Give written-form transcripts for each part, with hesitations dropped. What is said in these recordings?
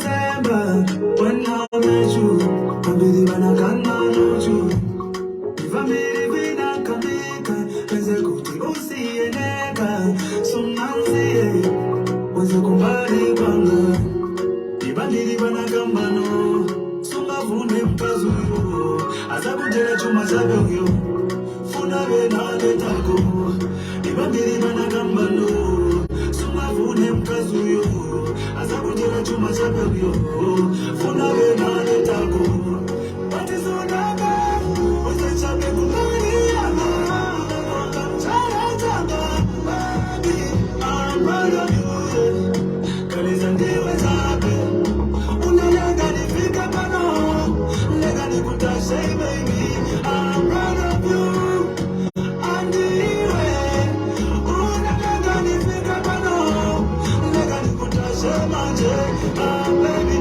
December when I met you. I'm busy when I can't manage you. If I'm really not coming, cause I go to see a nigga. So Nancy, was a kumbari banga. Ibandiri bana gambano. Sunga vune mkazuyo. Azabu jere chuma zabeyo. Funa bena letako. Ibandiri bana gambano. Sunga vune mkazuyo. Azabu jere chuma zabeyo. Funa bena letako. What is on that? What's the chabe kumari? I'm proud of you. Kalizandi was happy. Baby, I'm proud of you. I'm the way. Baby,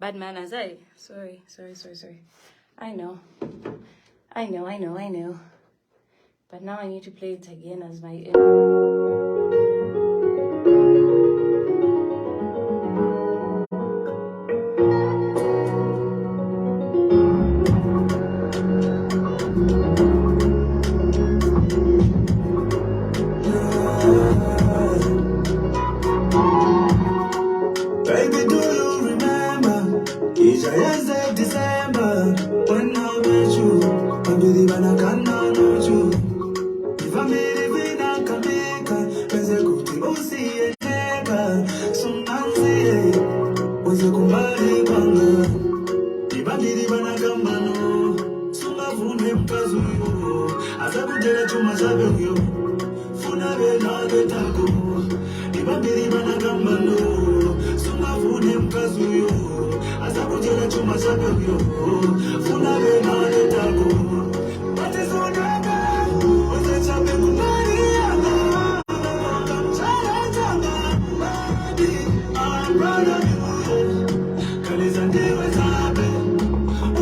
Bad manners, eh? Sorry. I know. But now I need to play it again as my... Baby, do you remember? It's just December when I met you. I'm busy when I can't manage you. If I'm really not coming, cause I go to see a nigga. So Nancy, was a kumbari banga. Ibandiri bana gambano. Sunga vune mkazuyo. Azabu jere chuma zabeyo. Funa bena letako. Ibandiri bana gambano. Vune mkazuyo, azakujela chuma zabeyo, funa bena letako. Batizonaka, uzechabe kumari yana, kamchala changa, baby, I'm proud of you. Kalizandiwe zabe,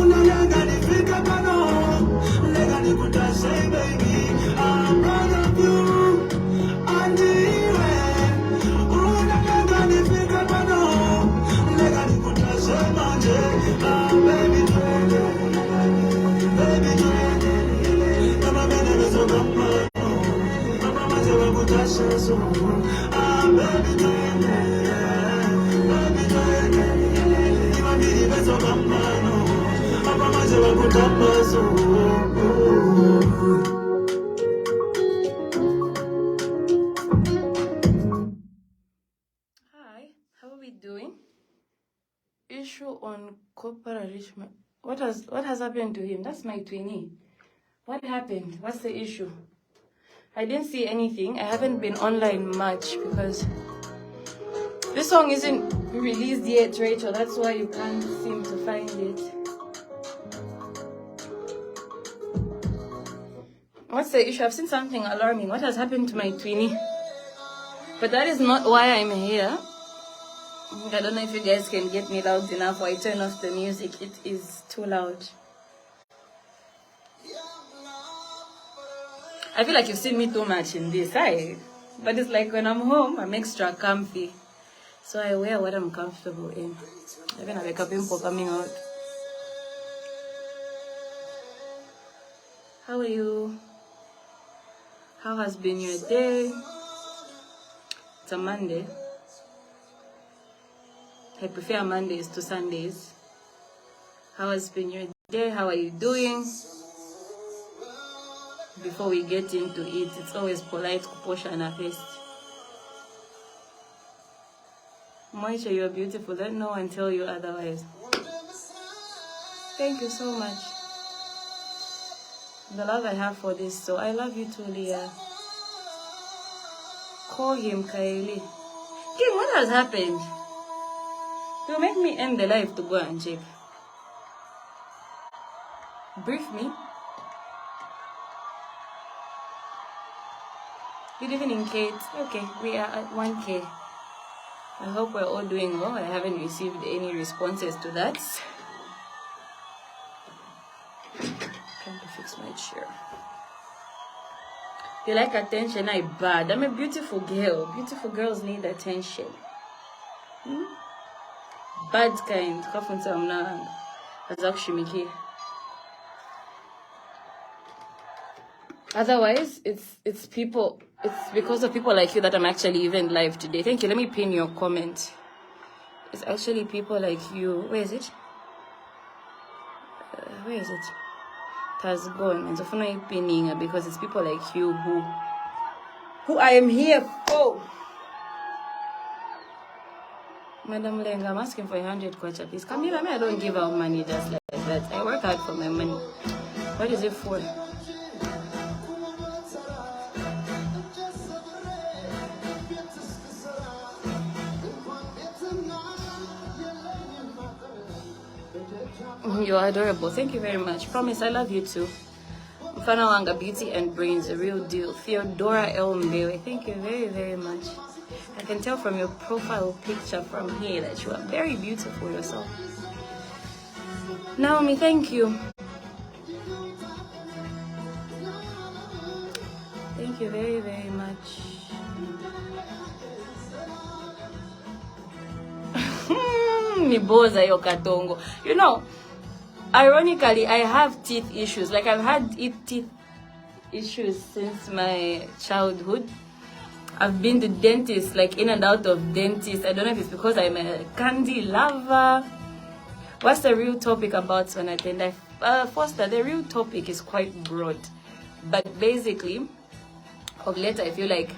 unayanga nifika pano, lega nikutashe baby, I'm proud of you. Andiwe, unayanga nifika pano. Hi, how are we doing? Issue on copper enrichment. What has happened to him? That's my twinnie. What happened? What's the issue? I didn't see anything. I haven't been online much because This song isn't released yet, Rachel. That's why you can't seem to find it. What's the issue? I've seen something alarming. What has happened to my tweenie? But that is not why I'm here. I don't know if you guys can get me loud enough or I turn off the music. It is too loud. I feel like you've seen me too much in this. But it's like when I'm home, I'm extra comfy. So I wear what I'm comfortable in. Even have a pimple coming out. How are you? How has been your day? It's a Monday. I prefer Mondays to Sundays. How has been your day? How are you doing? Before we get into it, it's always polite to push on a face. Moisha, you're beautiful. Let no one tell you otherwise. Thank you so much. The love I have for this, so I love you too, Leah. Call him Kylie. Kim, what has happened? You make me end the live to go and check. Brief me. Good evening, Kate. Okay, we are at 1K. I hope we're all doing well. I haven't received any responses to that. Trying to fix my chair. You like attention? I bad. I'm a beautiful girl. Beautiful girls need attention. Bad kind. Otherwise, it's people. It's because of people like you that I'm actually even live today. Thank you. Let me pin your comment. It's actually people like you. Where is it? Where is it? It has gone. And so for now, pinning because it's people like you who I am here for. Madam Leng, I'm asking for 100 kwacha, please. Camila, I don't give out money just like that. I work hard for my money. What is it for? You're adorable. Thank you very much. Promise, I love you too. Mfana Wanga, beauty and brains, a real deal. Theodora L. Mbewe, thank you very, very much. I can tell from your profile picture from here that you are very beautiful yourself. Naomi, thank you. Thank you very, very much. Miboza yo katongo. You know, ironically, I have teeth issues. Like, I've had teeth issues since my childhood. I've been to dentists, like in and out of dentists. I don't know if it's because I'm a candy lover. What's the real topic about when I attend? Foster, the real topic is quite broad. But basically, of late, I feel like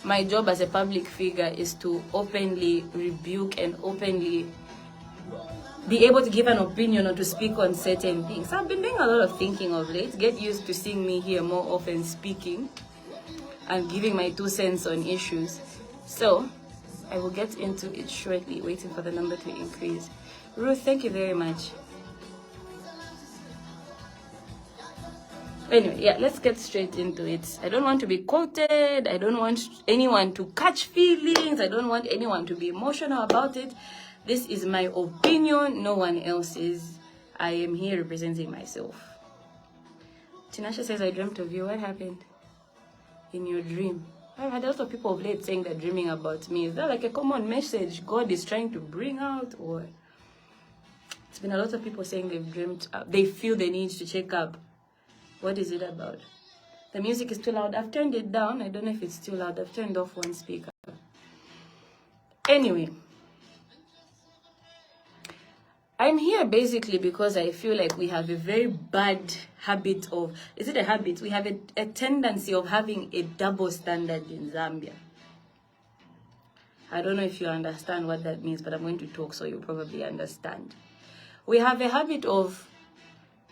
my job as a public figure is to openly rebuke and openly be able to give an opinion or to speak on certain things. So I've been doing a lot of thinking of late. Get used to seeing me here more often speaking and giving my 2 cents on issues. So I will get into it shortly, waiting for the number to increase. Ruth, thank you very much. Anyway, yeah, let's get straight into it. I don't want to be quoted. I don't want anyone to catch feelings. I don't want anyone to be emotional about it. This is my opinion, no one else's. I am here representing myself. Tinasha says, I dreamt of you. What happened in your dream? I've had a lot of people of late saying they're dreaming about me. Is that like a common message God is trying to bring out? Or it's been a lot of people saying they've dreamt, they feel the need to check up. What is it about? The music is too loud. I've turned it down. I don't know if it's too loud. I've turned off one speaker. Anyway, I'm here basically because I feel like we have a very bad habit of, is it a habit? We have a tendency of having a double standard in Zambia. I don't know if you understand what that means, but I'm going to talk so you'll probably understand. We have a habit of,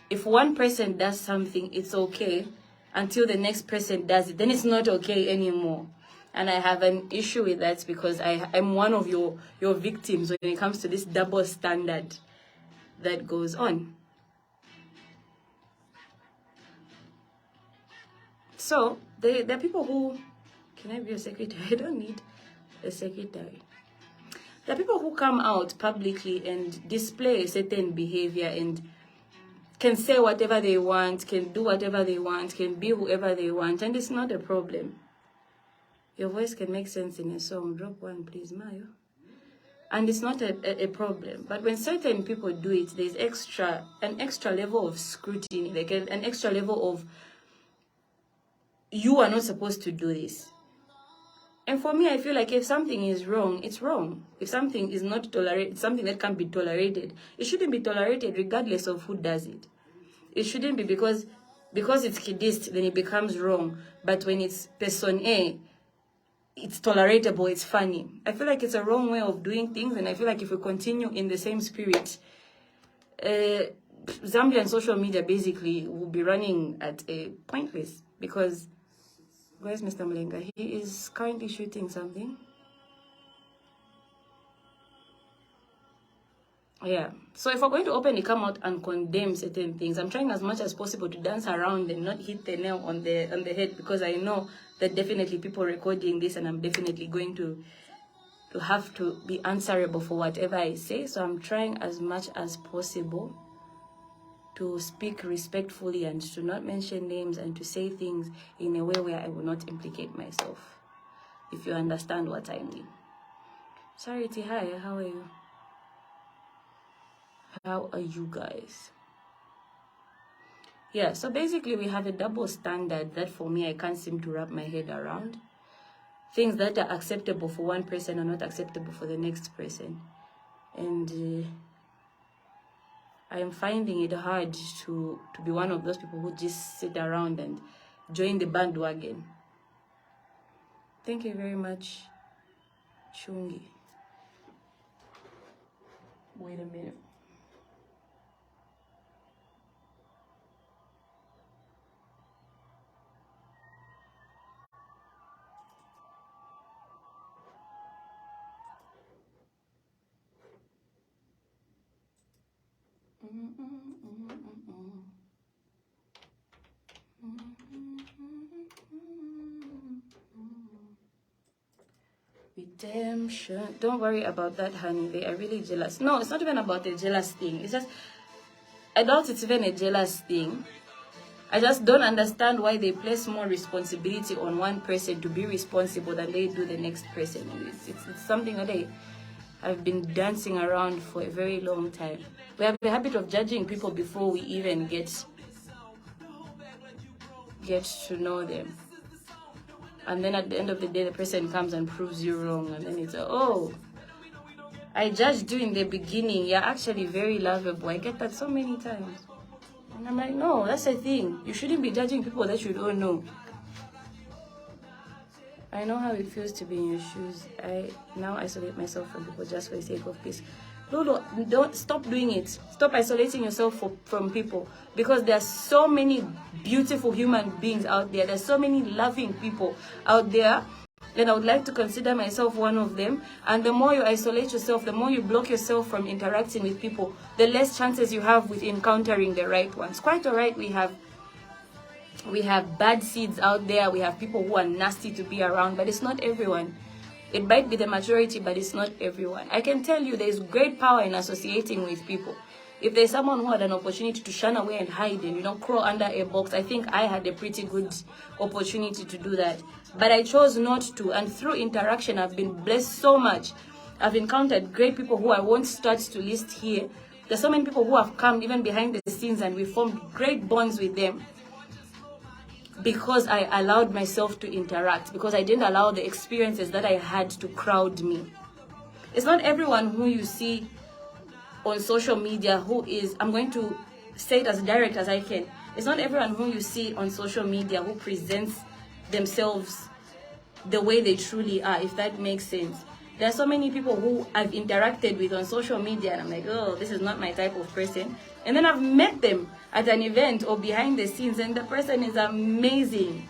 if one person does something, it's okay until the next person does it. Then it's not okay anymore. And I have an issue with that because I'm one of your victims when it comes to this double standard that goes on. So there are people who, can I be a secretary? I don't need a secretary. There are people who come out publicly and display a certain behavior and can say whatever they want, can do whatever they want, can be whoever they want, and it's not a problem. Your voice can make sense in a song. Drop one, please, Mayo. And it's not a problem. But when certain people do it, there's an extra level of scrutiny, like an extra level of, you are not supposed to do this. And for me, I feel like if something is wrong, it's wrong. If something is not tolerated, something that can't be tolerated, it shouldn't be tolerated regardless of who does it. It shouldn't be because it's Kidist, then it becomes wrong. But when it's person A, it's tolerable, it's funny. I feel like it's a wrong way of doing things, and I feel like if we continue in the same spirit, Zambian social media basically will be running at a pointless, because where's Mr. Mlenga? He is currently shooting something. Yeah. So if we're going to openly come out and condemn certain things, I'm trying as much as possible to dance around and not hit the nail on the head, because I know that definitely people recording this, and I'm definitely going to have to be answerable for whatever I say. So I'm trying as much as possible to speak respectfully and to not mention names and to say things in a way where I will not implicate myself, if you understand what I mean. Charity, hi, how are you? How are you guys? Yeah, so basically we have a double standard that for me I can't seem to wrap my head around. Things that are acceptable for one person are not acceptable for the next person. And I am finding it hard to be one of those people who just sit around and join the bandwagon. Thank you very much, Chungi. Wait a minute. Redemption. Don't worry about that, honey. They are really jealous. No, it's not even about a jealous thing. It's just, I doubt it's even a jealous thing. I just don't understand why they place more responsibility on one person to be responsible than they do the next person. It's something that I've been dancing around for a very long time. We have a habit of judging people before we even get to know them. And then at the end of the day, the person comes and proves you wrong. And then it's, oh, I judged you in the beginning. You're actually very lovable. I get that so many times. And I'm like, no, that's the thing. You shouldn't be judging people that you don't know. I know how it feels to be in your shoes. I now isolate myself from people just for the sake of peace. Lolo, don't stop doing it. Stop isolating yourself from people, because there are so many beautiful human beings out there. There's so many loving people out there, and I would like to consider myself one of them. And the more you isolate yourself, the more you block yourself from interacting with people, the less chances you have with encountering the right ones. Quite all right, we have bad seeds out there. We have people who are nasty to be around, but it's not everyone. It might be the majority, but it's not everyone. I can tell you there's great power in associating with people. If there's someone who had an opportunity to shun away and hide and, crawl under a box, I think I had a pretty good opportunity to do that. But I chose not to, and through interaction, I've been blessed so much. I've encountered great people who I won't start to list here. There's so many people who have come even behind the scenes, and we formed great bonds with them, because I allowed myself to interact, because I didn't allow the experiences that I had to crowd me. It's not everyone who you see on social media who is, I'm going to say it as direct as I can, it's not everyone who you see on social media who presents themselves the way they truly are, if that makes sense. There are so many people who I've interacted with on social media, and I'm like, oh, this is not my type of person. And then I've met them at an event or behind the scenes, and the person is amazing.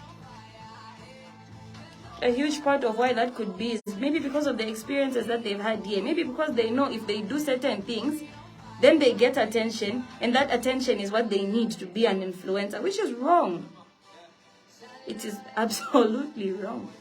A huge part of why that could be is maybe because of the experiences that they've had here. Maybe because they know if they do certain things, then they get attention, and that attention is what they need to be an influencer, which is wrong. It is absolutely wrong.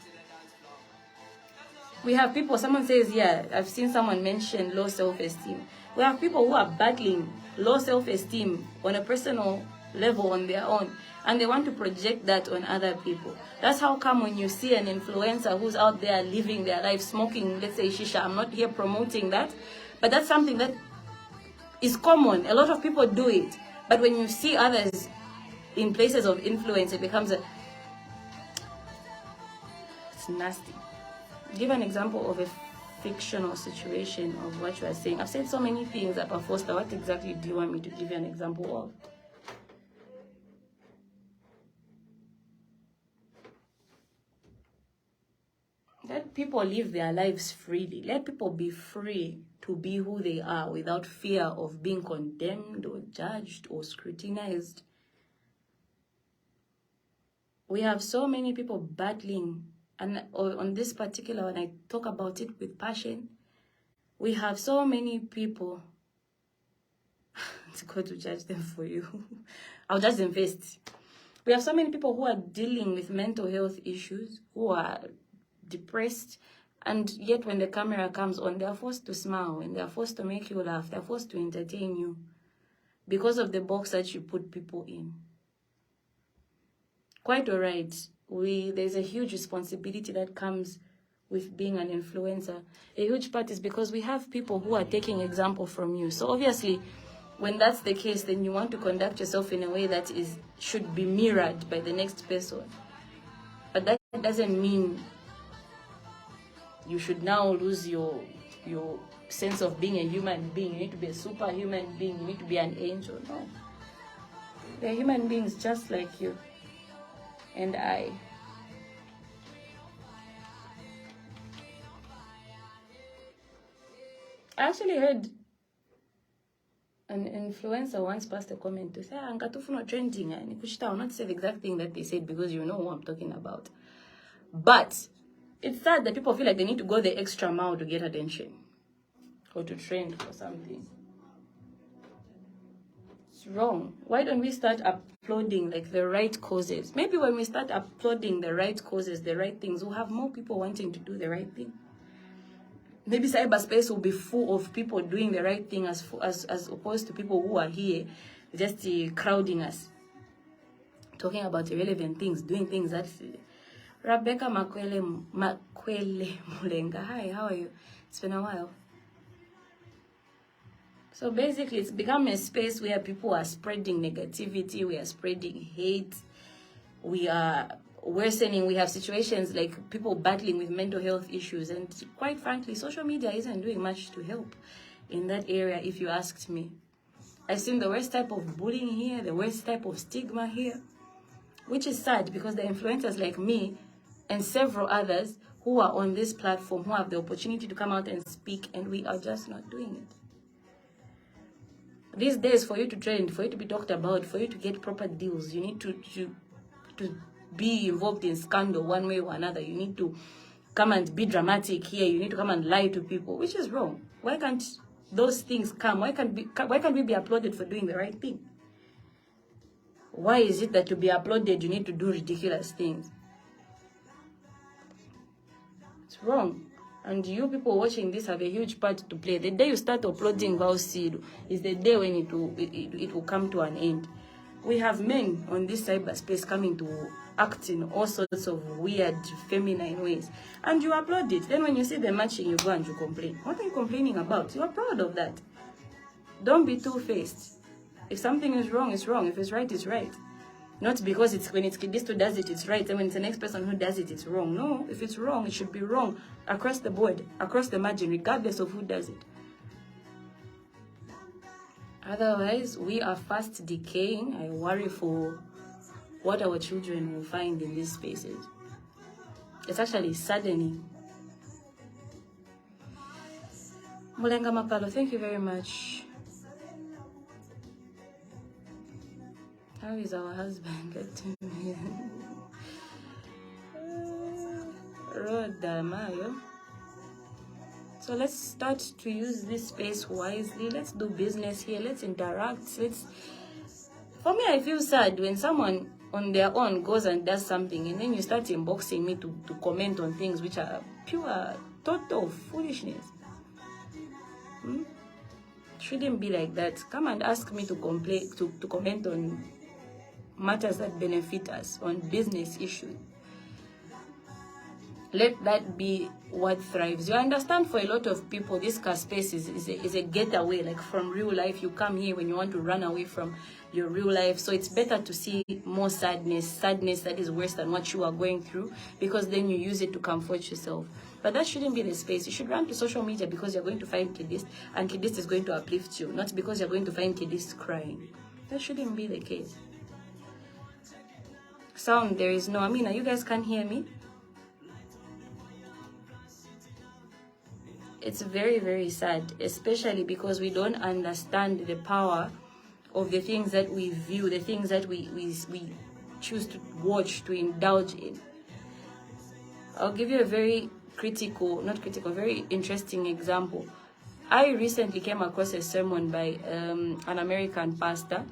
We have people, someone says, yeah, I've seen someone mention low self-esteem. We have people who are battling low self-esteem on a personal level on their own, and they want to project that on other people. That's how come when you see an influencer who's out there living their life smoking, let's say shisha, I'm not here promoting that, but that's something that is common. A lot of people do it. But when you see others in places of influence, it becomes it's nasty. Give an example of a fictional situation of what you are saying. I've said so many things about Foster. What exactly do you want me to give you an example of? Let people live their lives freely. Let people be free to be who they are without fear of being condemned or judged or scrutinized. We have so many people battling, and on this particular one, I talk about it with passion. We have so many people. It's good to judge them for you. I'll judge them first. We have so many people who are dealing with mental health issues, who are depressed, and yet when the camera comes on, they're forced to smile and they're forced to make you laugh. They're forced to entertain you because of the box that you put people in. Quite all right. There's a huge responsibility that comes with being an influencer. A huge part is because we have people who are taking example from you. So obviously, when that's the case, then you want to conduct yourself in a way that should be mirrored by the next person. But that doesn't mean you should now lose your sense of being a human being. You need to be a superhuman being. You need to be an angel. No. They're human beings just like you and I. I actually heard an influencer once passed a comment to say, "Ankatufuna trending." I will not say the exact thing that they said because you know who I'm talking about. But it's sad that people feel like they need to go the extra mile to get attention or to trend for something. It's wrong. Why don't we start uploading like the right causes? Maybe when we start uploading the right causes, the right things, we'll have more people wanting to do the right thing. Maybe cyberspace will be full of people doing the right thing as opposed to people who are here just crowding us, talking about irrelevant things, doing things that... Rebecca Makwele Mulenga. Hi, how are you? It's been a while. So basically, it's become a space where people are spreading negativity, we are spreading hate, we are worsening. We have situations like people battling with mental health issues, and quite frankly, social media isn't doing much to help in that area, if you asked me. I've seen the worst type of bullying here, the worst type of stigma here, which is sad because the influencers like me and several others who are on this platform, who have the opportunity to come out and speak, and we are just not doing it. These days, for you to trend, for you to be talked about, for you to get proper deals, you need to be involved in scandal one way or another. You need to come and be dramatic here. You need to come and lie to people, which is wrong. Why can't those things come? Why can't we be applauded for doing the right thing? Why is it that to be applauded, you need to do ridiculous things? It's wrong. And you people watching this have a huge part to play. The day you start uploading Vaucido is the day when it will come to an end. We have men on this cyberspace coming to act in all sorts of weird, feminine ways. And you upload it. Then when you see them matching, you go and you complain. What are you complaining about? You are proud of that. Don't be two-faced. If something is wrong, it's wrong. If it's right, it's right. Not because when it's Kidist who does it, it's right. And when it's the next person who does it, it's wrong. No, if it's wrong, it should be wrong across the board, across the margin, regardless of who does it. Otherwise, we are fast decaying. I worry for what our children will find in these spaces. It's actually saddening. Mulenga Mapalo, thank you very much. How is our husband? Let me... So let's start to use this space wisely. Let's do business here. Let's interact. For me, I feel sad when someone on their own goes and does something and then you start inboxing me to comment on things which are pure, total foolishness. Shouldn't be like that. Come and ask me to comment on matters that benefit us, on business issues. Let that be what thrives. You understand, for a lot of people, this car space is a getaway, like from real life. You come here when you want to run away from your real life. So it's better to see more sadness that is worse than what you are going through, because then you use it to comfort yourself. But that shouldn't be the space. You should run to social media because you're going to find Kidist, and Kidist is going to uplift you, not because you're going to find Kidist crying. That shouldn't be the case. Sound, there is no Amina. You guys can't hear me? It's very, very sad, especially because we don't understand the power of the things that we view, the things that we choose to watch, to indulge in. I'll give you a very very interesting example. I recently came across a sermon by an American pastor.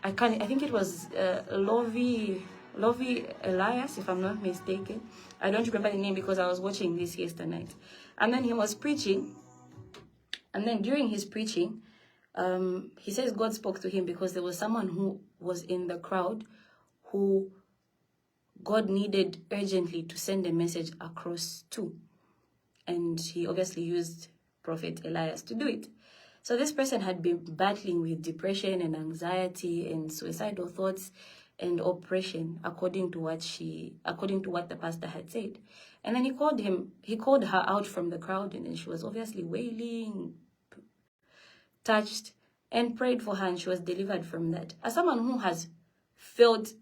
I think it was Lovey Elias, if I'm not mistaken. I don't remember the name because I was watching this yesterday night. And then he was preaching. And then during his preaching, he says God spoke to him because there was someone who was in the crowd who God needed urgently to send a message across to. And he obviously used Prophet Elias to do it. So this person had been battling with depression and anxiety and suicidal thoughts and oppression, according to what the pastor had said. And then he called her out from the crowd, and then she was obviously wailing, touched, and prayed for her, and she was delivered from that. As someone who has felt,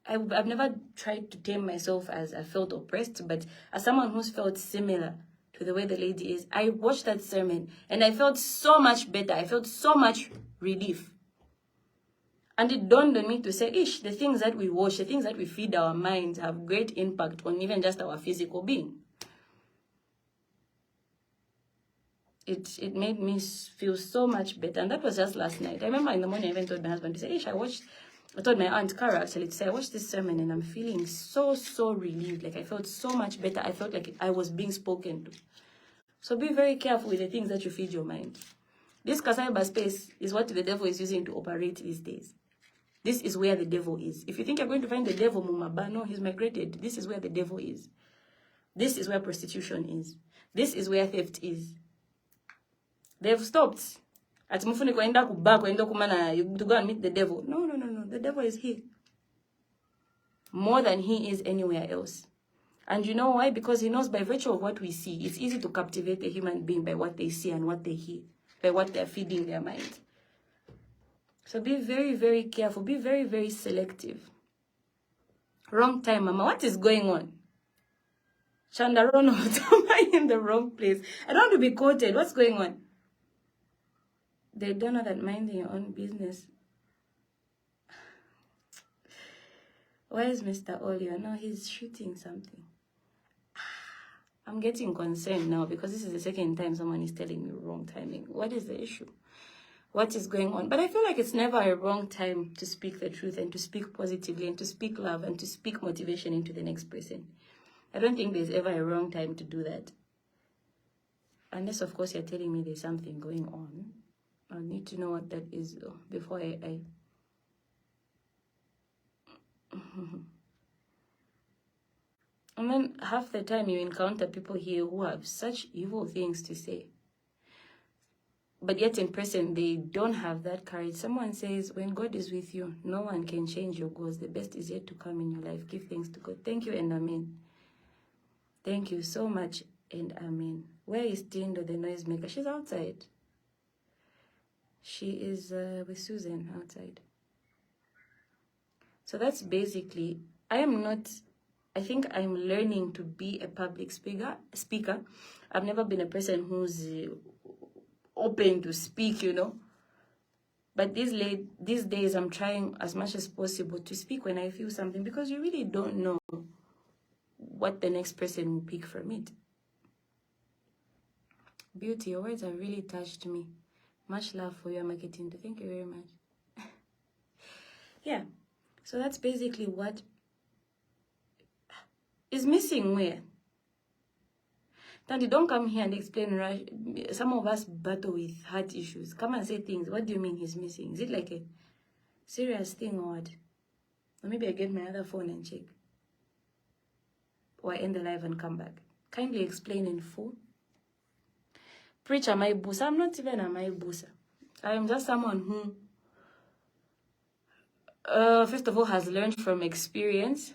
I've never tried to tame myself as I felt oppressed, but as someone who's felt similar to the way the lady is, I watched that sermon and I felt so much better. I felt so much relief. And it dawned on me to say, the things that we watch, the things that we feed our minds have great impact on even just our physical being. It made me feel so much better. And that was just last night. I remember in the morning I even told my husband to say, I told my aunt Cara actually to say, I watched this sermon and I'm feeling so relieved. Like I felt so much better. I felt like I was being spoken to. So be very careful with the things that you feed your mind. This cyber space is what the devil is using to operate these days. This is where the devil is. If you think you're going to find the devil, Mumaba, no, he's migrated. This is where the devil is. This is where prostitution is. This is where theft is. They've stopped. To go and meet the devil. No. The devil is here. More than he is anywhere else. And you know why? Because he knows by virtue of what we see, it's easy to captivate a human being by what they see and what they hear, by what they're feeding their mind. So be very, very careful. Be very, very selective. Wrong time, Mama. What is going on? Chandarono, am I in the wrong place? I don't want to be quoted. What's going on? They don't know that minding your own business. Where is Mr. Olio? No, he's shooting something. I'm getting concerned now because this is the second time someone is telling me wrong timing. What is the issue? What is going on? But I feel like it's never a wrong time to speak the truth and to speak positively and to speak love and to speak motivation into the next person. I don't think there's ever a wrong time to do that. Unless, of course, you're telling me there's something going on. I need to know what that is though, before I And then half the time you encounter people here who have such evil things to say. But yet in person, they don't have that courage. Someone says, when God is with you, no one can change your goals. The best is yet to come in your life. Give thanks to God. Thank you and amen. Thank you so much and amen. Where is Tindo, the noisemaker? She's outside. She is with Susan outside. So that's basically, I think I'm learning to be a public speaker. I've never been a person who's open to speak, you know. But these days, I'm trying as much as possible to speak when I feel something, because you really don't know what the next person will pick from it. Beauty, your words have really touched me. Much love for your marketing. Thank you very much. Yeah, so that's basically what is missing where. Tanti, don't come here and explain. Some of us battle with heart issues. Come and say things. What do you mean he's missing? Is it like a serious thing or what? Or maybe I get my other phone and check. Or I end the live and come back. Kindly explain in full. Preacher, my boss. I'm not even a my boss. I am just someone who, first of all, has learned from experience.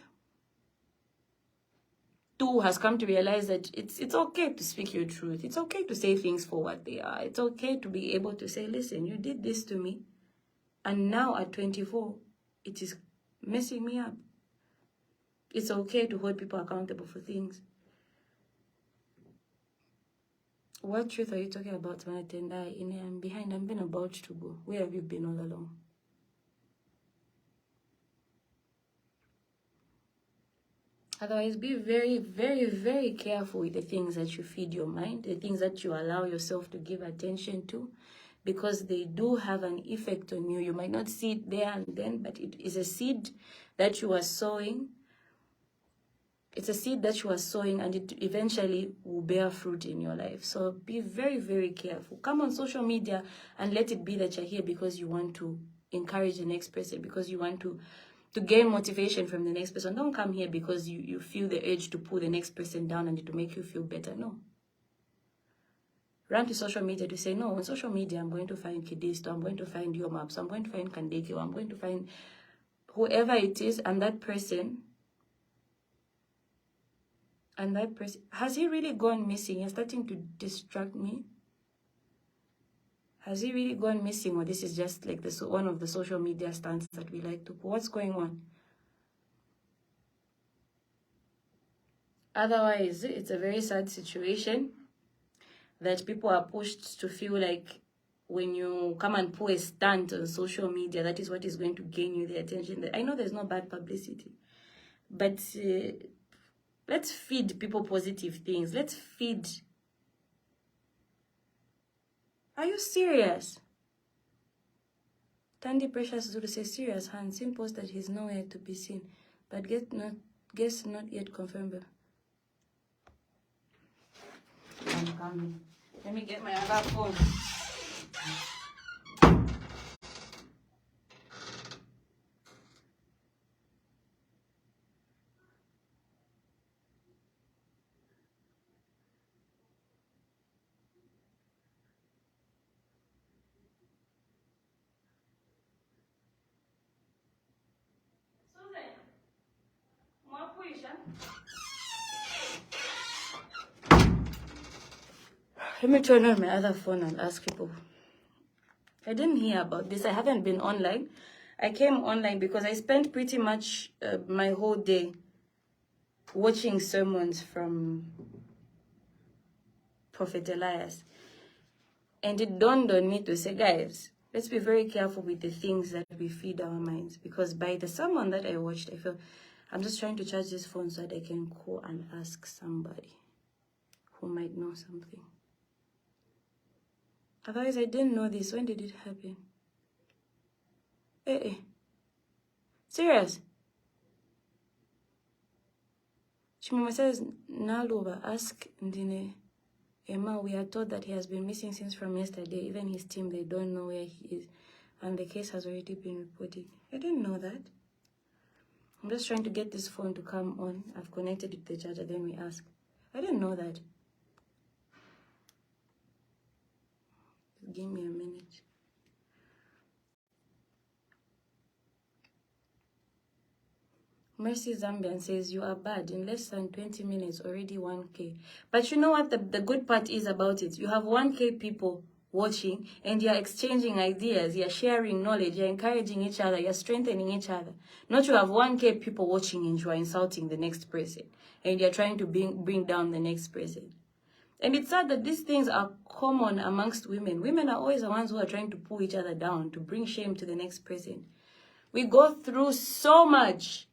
2, has come to realize that it's okay to speak your truth. It's okay to say things for what they are. It's okay to be able to say, listen, you did this to me. And now at 24, it is messing me up. It's okay to hold people accountable for things. What truth are you talking about, when I tend I'm behind? I've been about to go. Where have you been all along? Otherwise, be very, very, very careful with the things that you feed your mind, the things that you allow yourself to give attention to, because they do have an effect on you. You might not see it there and then, but it is a seed that you are sowing. It's a seed that you are sowing, and it eventually will bear fruit in your life. So be very, very careful. Come on social media and let it be that you're here because you want to encourage the next person, because you want to gain motivation from the next person. Don't come here because you feel the urge to pull the next person down and to make you feel better. No. Run to social media to say, no, on social media, I'm going to find Kidist, I'm going to find your maps, I'm going to find Kandeke, I'm going to find whoever it is, and that person, has he really gone missing? You're starting to distract me. Has he really gone missing, or this is just like this one of the social media stunts that we like to put? What's going on? Otherwise, it's a very sad situation that people are pushed to feel like when you come and pull a stunt on social media, that is what is going to gain you the attention. I know there's no bad publicity, but let's feed people positive things. Let's feed. Are you serious? Tandy Precious Zulu says, serious hand. Sin post that he's nowhere to be seen, but guess not yet confirmed. I'm coming. Let me get my other phone. Let me turn on my other phone and ask people. I didn't hear about this. I haven't been online. I came online because I spent pretty much my whole day watching sermons from Prophet Elias. And it dawned on me to say, guys, let's be very careful with the things that we feed our minds. Because by the sermon that I watched, I felt, I'm just trying to charge this phone so that I can call and ask somebody who might know something. Otherwise, I didn't know this. When did it happen? Serious? Chimama says, Naluba, ask Ndine. Emma, we are told that he has been missing since from yesterday. Even his team, they don't know where he is. And the case has already been reported. I didn't know that. I'm just trying to get this phone to come on. I've connected it to the charger, then we ask. I didn't know that. Give me a minute. Mercy Zambian says, you are bad. In less than 20 minutes, already 1K. But you know what the good part is about it? You have 1K people watching, and you're exchanging ideas, you're sharing knowledge, you're encouraging each other, you're strengthening each other. Not you have 1K people watching and you are insulting the next person, and you're trying to bring down the next person. And it's sad that these things are common amongst women. Women are always the ones who are trying to pull each other down, to bring shame to the next person. We go through so much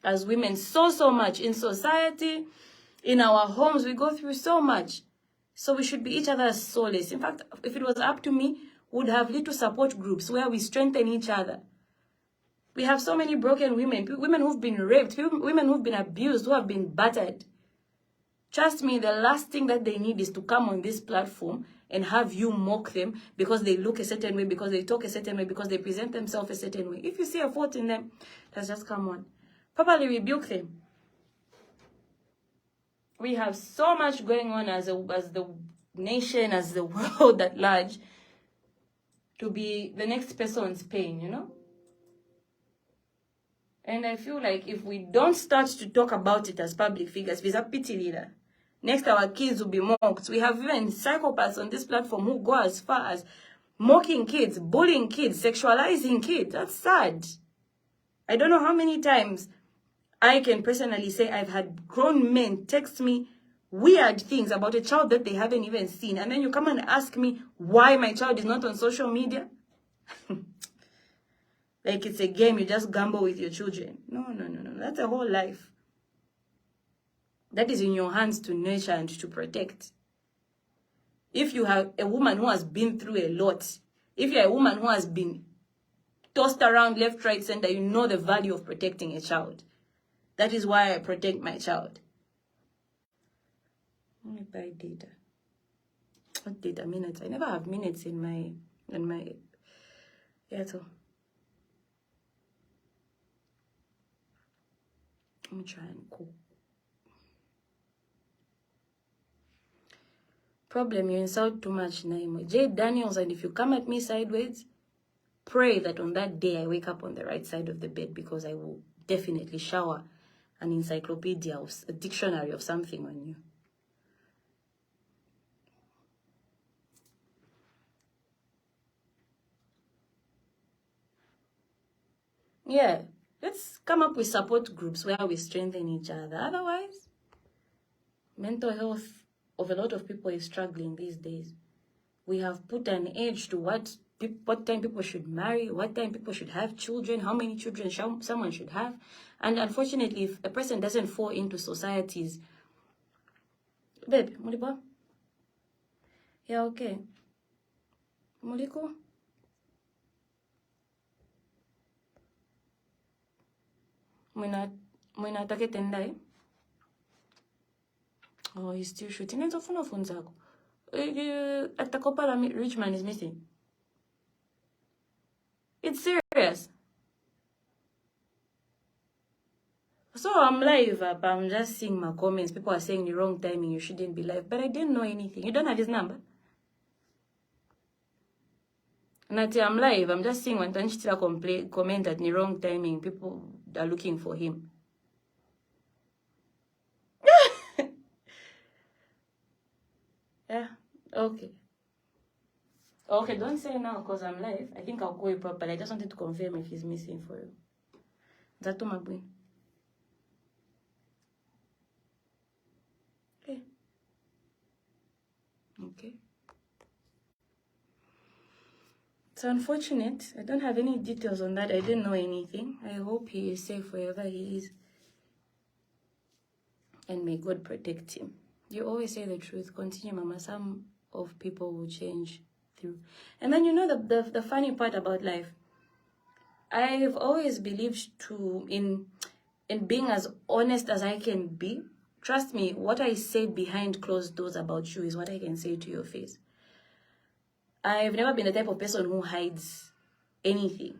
as women so much. In society, in our homes, we go through so much. So we should be each other's solace. In fact, if it was up to me, we would have little support groups where we strengthen each other. We have so many broken women, women who've been raped, women who've been abused, who have been battered. Trust me, the last thing that they need is to come on this platform and have you mock them because they look a certain way, because they talk a certain way, because they present themselves a certain way. If you see a fault in them, let's just come on. Properly rebuke them. We have so much going on as the nation, as the world at large, to be the next person's pain, you know? And I feel like if we don't start to talk about it as public figures, with a pity leader, next our kids will be mocked. We have even psychopaths on this platform who go as far as mocking kids, bullying kids, sexualizing kids. That's sad. I don't know how many times I can personally say I've had grown men text me weird things about a child that they haven't even seen. And then you come and ask me why my child is not on social media. Like it's a game, you just gamble with your children. No. That's a whole life. That is in your hands to nurture and to protect. If you have a woman who has been through a lot, if you're a woman who has been tossed around left, right, center, you know the value of protecting a child. That is why I protect my child. Let me buy data. What data? Minutes. I never have minutes in my yeah, so let me try and cook. Problem, you insult too much, Naimo. J. Daniels, and if you come at me sideways, pray that on that day I wake up on the right side of the bed, because I will definitely shower an encyclopedia, or a dictionary of something on you. Yeah, let's come up with support groups where we strengthen each other. Otherwise, mental health of a lot of people is struggling these days. We have put an age to what time people should marry, what time people should have children, how many children someone should have. And unfortunately, if a person doesn't fall into society's... Babe, Mulipo? Yeah, okay. Muliko? Mwina take tendai. Oh, he's still shooting. It's often phone zako. At the Kopala, Richman is missing. It's serious. So I'm live, but I'm just seeing my comments. People are saying the wrong timing, you shouldn't be live. But I didn't know anything. You don't have his number? And I'm live, I'm just seeing when Tanchitila comment at the wrong timing. People are looking for him. Yeah, okay. Okay, don't say now because I'm live. I think I'll call you properly. I just wanted to confirm if he's missing for you. Zato Mabwin. Okay. Okay. It's unfortunate. I don't have any details on that. I didn't know anything. I hope he is safe wherever he is. And may God protect him. You always say the truth. Continue, Mama. Some of people will change through. And then you know the funny part about life. I've always believed in being as honest as I can be. Trust me, what I say behind closed doors about you is what I can say to your face. I've never been the type of person who hides anything.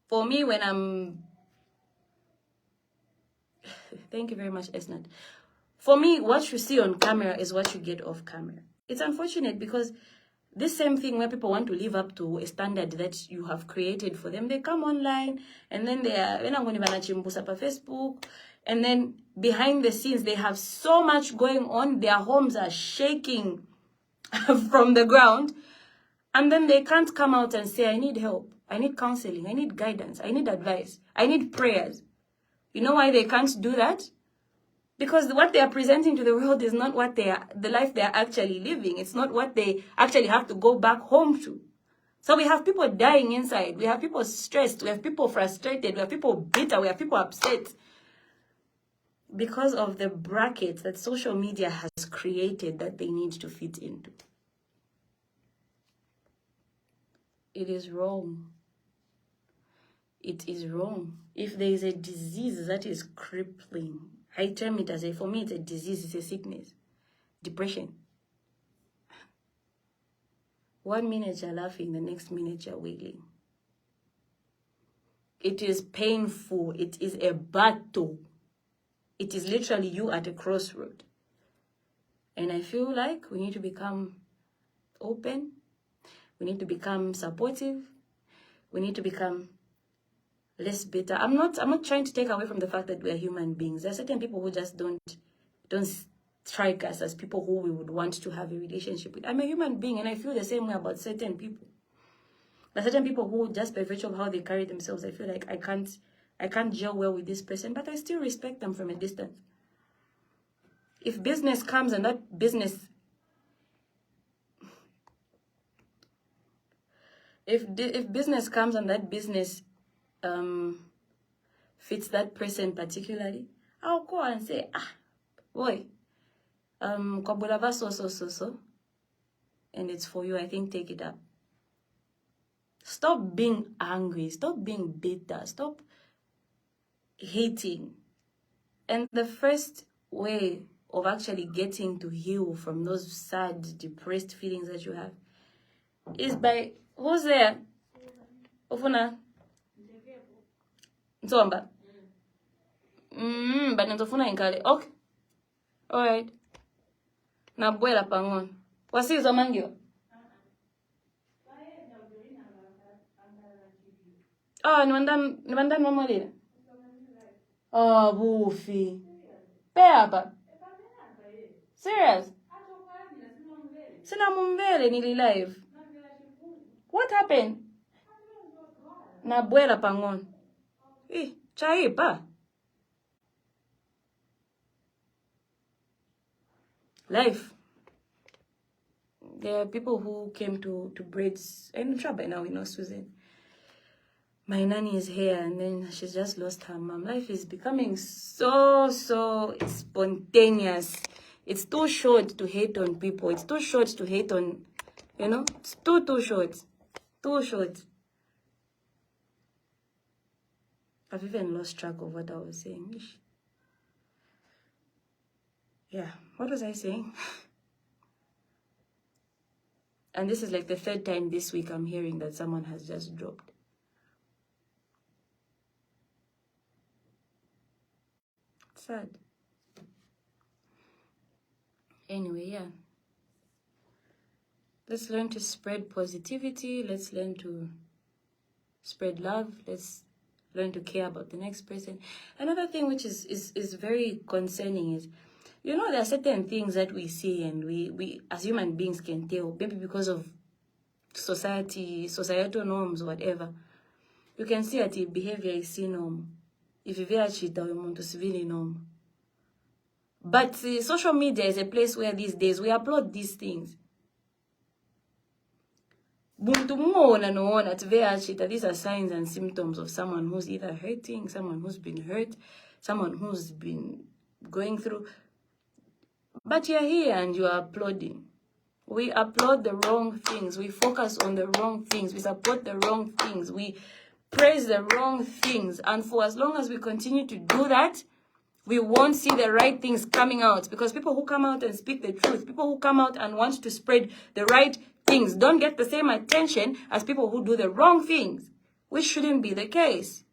For me, when I'm... Thank you very much, Esnat. For me, what you see on camera is what you get off camera. It's unfortunate because this same thing where people want to live up to a standard that you have created for them, they come online and then they are... Facebook, and then behind the scenes, they have so much going on. Their homes are shaking from the ground. And then they can't come out and say, I need help. I need counseling. I need guidance. I need advice. I need prayers. You know why they can't do that? Because what they are presenting to the world is not what the life they are actually living. It's not what they actually have to go back home to. So we have people dying inside. We have people stressed. We have people frustrated. We have people bitter. We have people upset. because of the brackets that social media has created that they need to fit into. It is wrong. It is wrong. If there is a disease that is crippling, I term it as for me, it's a disease, it's a sickness. Depression. 1 minute you're laughing, the next minute you're wailing. It is painful. It is a battle. It is literally you at a crossroad. And I feel like we need to become open. We need to become supportive. We need to become less bitter. I'm not trying to take away from the fact that we are human beings. There are certain people who just don't strike us as people who we would want to have a relationship with. I'm a human being and I feel the same way about certain people. There are certain people who, just by virtue of how they carry themselves, I feel like I can't gel well with this person, but I still respect them from a distance. If business comes and that business, if business comes and that business fits that person particularly, I'll go and say, boy, kwabulava so, and it's for you. I think take it up. Stop being angry. Stop being bitter. Stop hating. And the first way of actually getting to heal from those sad, depressed feelings that you have is by, who's there? Ofuna? Ntomba? But nitofuna inkale. Okay. Alright. Nabuela pangon. Wasizo mangyo? Oh, niwandan mama lile. Oh, bufi. Peapa. Serious? Sina mumbele nili live. What happened? Nabuela pangon. Chaipa. Life. There are people who came to braids. I'm sure by now we know Susan. My nanny is here and then she's just lost her mom. Life is becoming so spontaneous. It's too short to hate on people. It's too short to hate on, it's too short. Too short. I've even lost track of what I was saying. Yeah, what was I saying? And this is like the third time this week I'm hearing that someone has just dropped. Sad. Anyway, yeah. Let's learn to spread positivity. Let's learn to spread love. Let's learn to care about the next person. Another thing which is very concerning is, there are certain things that we see and we as human beings can tell, maybe because of societal norms, whatever. You can see that your behavior is norm. If you veya chita, you want to civili norm. But social media is a place where these days we upload these things. These are signs and symptoms of someone who's either hurting, someone who's been hurt, someone who's been going through. But you're here and you are uploading. We upload the wrong things. We focus on the wrong things. We support the wrong things. We praise the wrong things. And for as long as we continue to do that, we won't see the right things coming out. Because people who come out and speak the truth, people who come out and want to spread the right things, don't get the same attention as people who do the wrong things, which shouldn't be the case.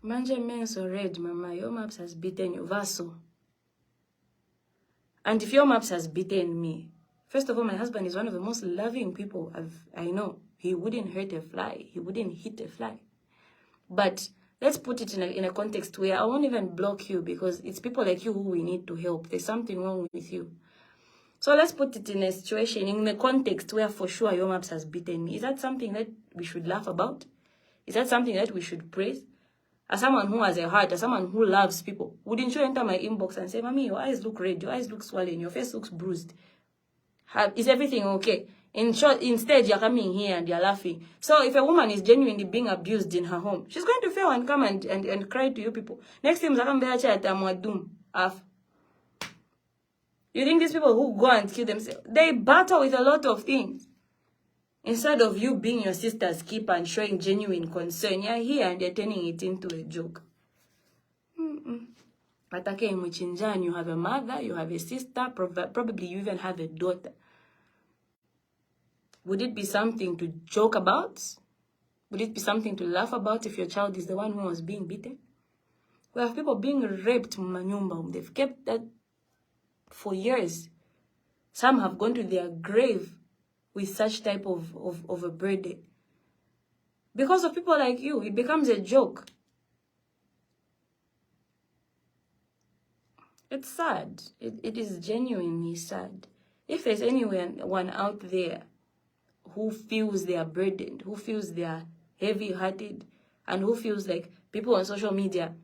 Manje menso red, mama, your maps has beaten you, Vaso. And if your maps has beaten me, first of all, my husband is one of the most loving people I know. He wouldn't hurt a fly. He wouldn't hit a fly. But let's put it in a context where I won't even block you because it's people like you who we need to help. There's something wrong with you. So let's put it in a situation, in a context where for sure your maps has beaten me. Is that something that we should laugh about? Is that something that we should praise? As someone who has a heart, as someone who loves people, wouldn't you enter my inbox and say, Mommy, your eyes look red, your eyes look swollen, your face looks bruised? Is everything okay? Instead, you're coming here and you're laughing. So if a woman is genuinely being abused in her home, she's going to fail and come and cry to you people. Next time, you think these people who go and kill themselves, they battle with a lot of things. Instead of you being your sister's keeper and showing genuine concern, you're here and you're turning it into a joke. Atake Mchinjan, you have a mother, you have a sister, probably you even have a daughter. Would it be something to joke about? Would it be something to laugh about if your child is the one who was being beaten? We have people being raped in Manyumba. They've kept that for years. Some have gone to their grave with such type of a burden. Because of people like you, it becomes a joke. It's sad. It is genuinely sad. If there's anyone out there who feels they are burdened, who feels they are heavy-hearted, and who feels like people on social media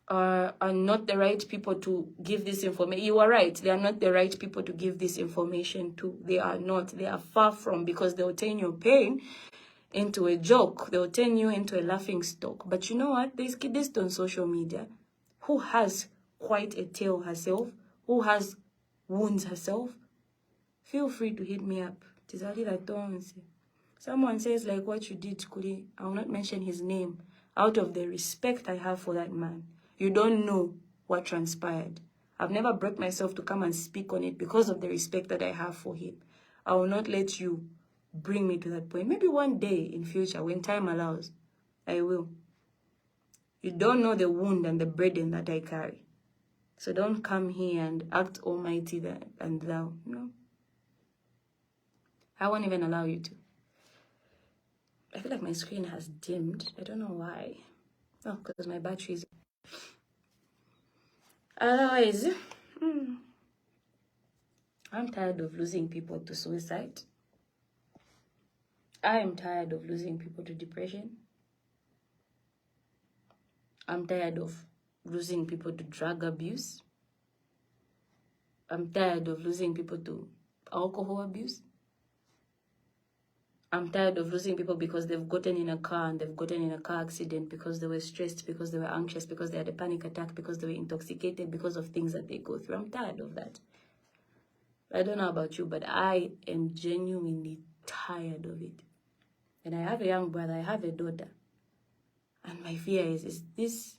are not the right people to give this information. You are right. They are not the right people to give this information to. They are not. They are far from, because they will turn your pain into a joke. They will turn you into a laughing stock. But you know what? There's Kidist on social media who has quite a tale herself, who has wounds herself. Feel free to hit me up. Someone says like what you did, Kuli. I will not mention his name out of the respect I have for that man. You don't know what transpired. I've never brought myself to come and speak on it because of the respect that I have for him. I will not let you bring me to that point. Maybe one day in future, when time allows, I will. You don't know the wound and the burden that I carry. So don't come here and act almighty and thou. No. I won't even allow you to. I feel like my screen has dimmed. I don't know why. Oh, because my battery is... Otherwise, I'm tired of losing people to suicide. I am tired of losing people to depression. I'm tired of losing people to drug abuse. I'm tired of losing people to alcohol abuse. I'm tired of losing people because they've gotten in a car and they've gotten in a car accident because they were stressed, because they were anxious, because they had a panic attack, because they were intoxicated, because of things that they go through. I'm tired of that. I don't know about you, but I am genuinely tired of it. And I have a young brother, I have a daughter. And my fear is this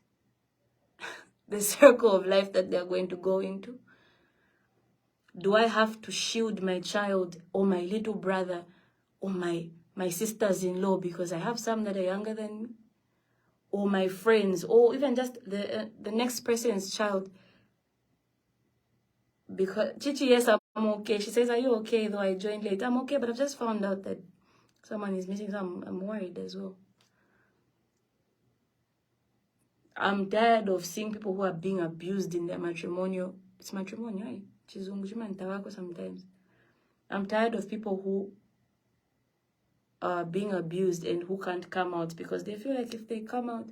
the circle of life that they're going to go into? Do I have to shield my child or my little brother or my sisters-in-law because I have some that are younger than me? Or my friends, or even just the next person's child? Because, Chichi, yes, I'm okay. She says, are you okay? Though I joined late. I'm okay, but I've just found out that someone is missing, so I'm worried as well. I'm tired of seeing people who are being abused in their matrimonial. It's matrimonial, right? Sometimes. I'm tired of people who are being abused and who can't come out because they feel like if they come out.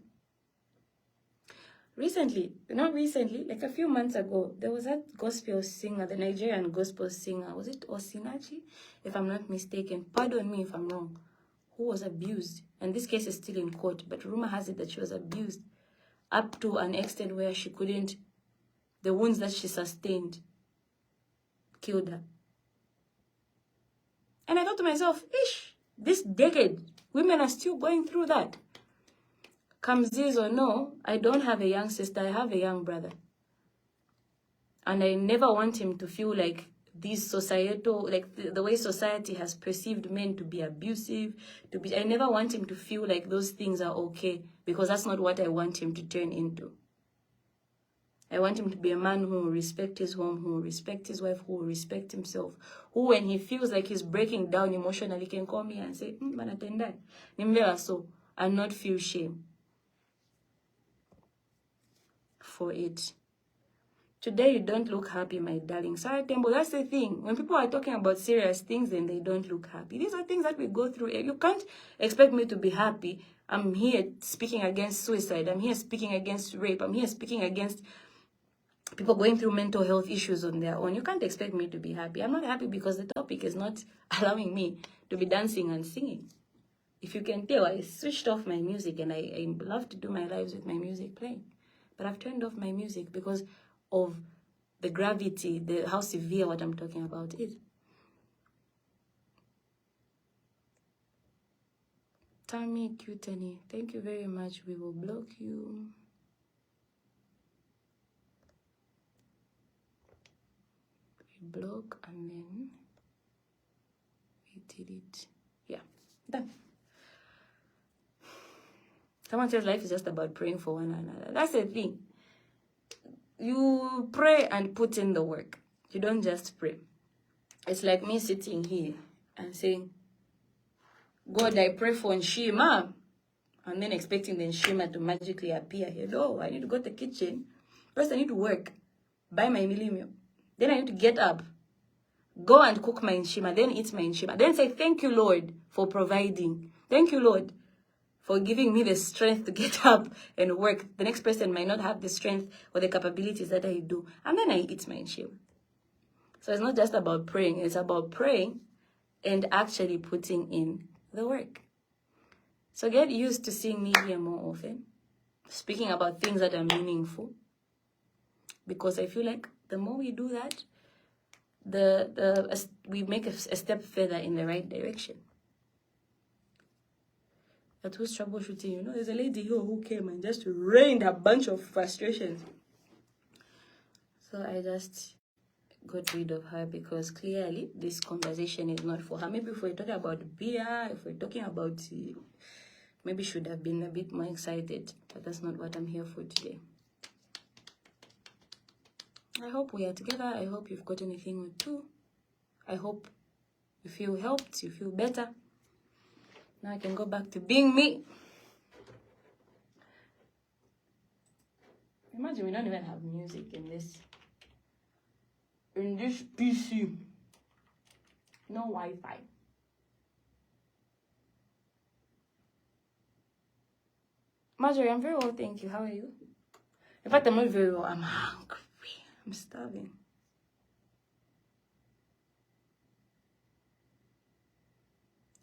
Not recently, like a few months ago, there was that gospel singer, the Nigerian gospel singer, was it Osinachi? If I'm not mistaken, pardon me if I'm wrong, who was abused. And this case is still in court, but rumor has it that she was abused up to an extent where she couldn't, the wounds that she sustained killed her. And I thought to myself, this decade, women are still going through that. Comes this or no, I don't have a young sister, I have a young brother. And I never want him to feel like these societal, like the way society has perceived men to be abusive, I never want him to feel like those things are okay, because that's not what I want him to turn into. I want him to be a man who will respect his home, who will respect his wife, who will respect himself, who when he feels like he's breaking down emotionally can call me and say, "Manatenda, nimvela so," and not feel shame for it. Today you don't look happy, my darling. Sorry, Tembo, that's the thing. When people are talking about serious things, then they don't look happy. These are things that we go through. You can't expect me to be happy. I'm here speaking against suicide. I'm here speaking against rape. I'm here speaking against people going through mental health issues on their own. You can't expect me to be happy. I'm not happy because the topic is not allowing me to be dancing and singing. If you can tell, I switched off my music, and I love to do my lives with my music playing. But I've turned off my music because of the gravity, how severe what I'm talking about is. Tammy Cutany, thank you very much. We will block you. We block, and then we did it. Yeah, done. Someone says life is just about praying for one another. That's the thing. You pray and put in the work. You don't just pray. It's like me sitting here and saying, God, I pray for Nshima, and then expecting the Nshima to magically appear here. No, I need to go to the kitchen. First, I need to work, buy my meal. Then I need to get up, go and cook my Nshima, then eat my Nshima. Then say, thank you, Lord, for providing. Thank you, Lord, for giving me the strength to get up and work. The next person might not have the strength or the capabilities that I do. And then I eat my Nshima. So it's not just about praying. It's about praying and actually putting in the work. So get used to seeing me here more often, speaking about things that are meaningful, because I feel like the more we do that, we make a step further in the right direction. That was troubleshooting. You know, there's a lady here who came and just rained a bunch of frustrations. So I just got rid of her because clearly this conversation is not for her. Maybe if we're talking about beer, if we're talking about, maybe should have been a bit more excited, but that's not what I'm here for today. I hope we are together. I hope you've got anything or two. I hope you feel helped, you feel better. Now I can go back to being me. Imagine we don't even have music in this PC. No Wi-Fi. Marjorie, I'm very well, thank you. How are you? In fact, I'm not very well. I'm hungry. I'm starving.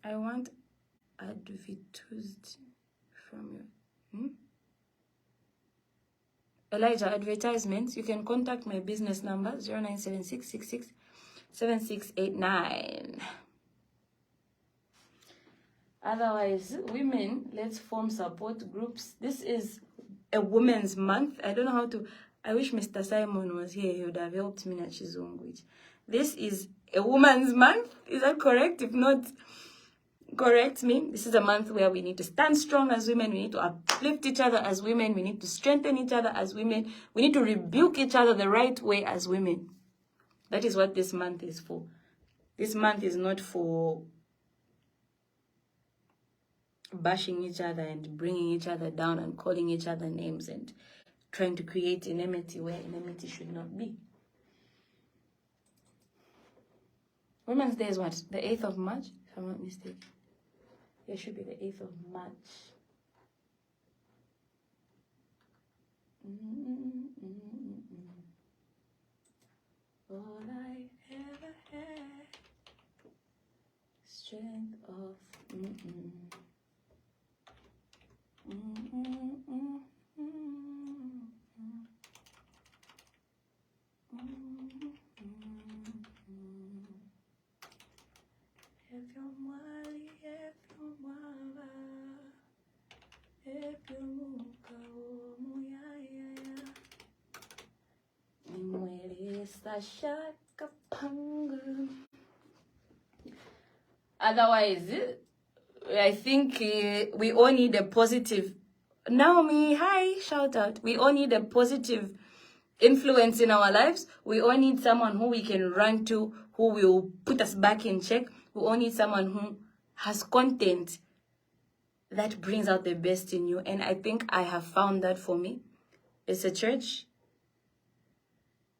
I want advertised from you. Elijah, advertisements. You can contact my business number 0976667689. Otherwise, women, let's form support groups. This is a women's month. I don't know how to. I wish Mr. Simon was here. He would have helped me in Chizungu. This is a woman's month. Is that correct? If not, correct me. This is a month where we need to stand strong as women. We need to uplift each other as women. We need to strengthen each other as women. We need to rebuke each other the right way as women. That is what this month is for. This month is not for bashing each other and bringing each other down and calling each other names and trying to create enmity where enmity should not be. Women's Day is what? The 8th of March, if I'm not mistaken. It should be the 8th of March. All I ever had, strength of Otherwise, I think we all need a positive. Naomi, hi, shout out. We all need a positive influence in our lives. We all need someone who we can run to, who will put us back in check. We all need someone who has content that brings out the best in you. And I think I have found that for me. It's a church.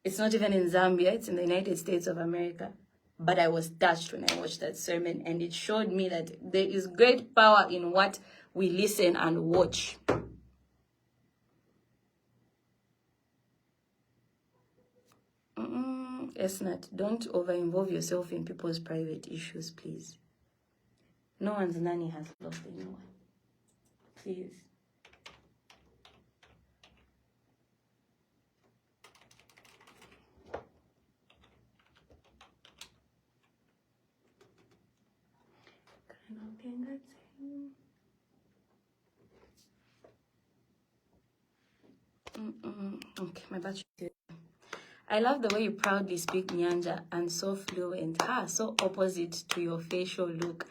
It's not even in Zambia. It's in the United States of America. But I was touched when I watched that sermon. And it showed me that there is great power in what we listen and watch. Esnat, don't over-involve yourself in people's private issues, please. No one's nanny has lost anyone. Please. Okay, my battery. I love the way you proudly speak Nyanja and so fluent. So opposite to your facial look.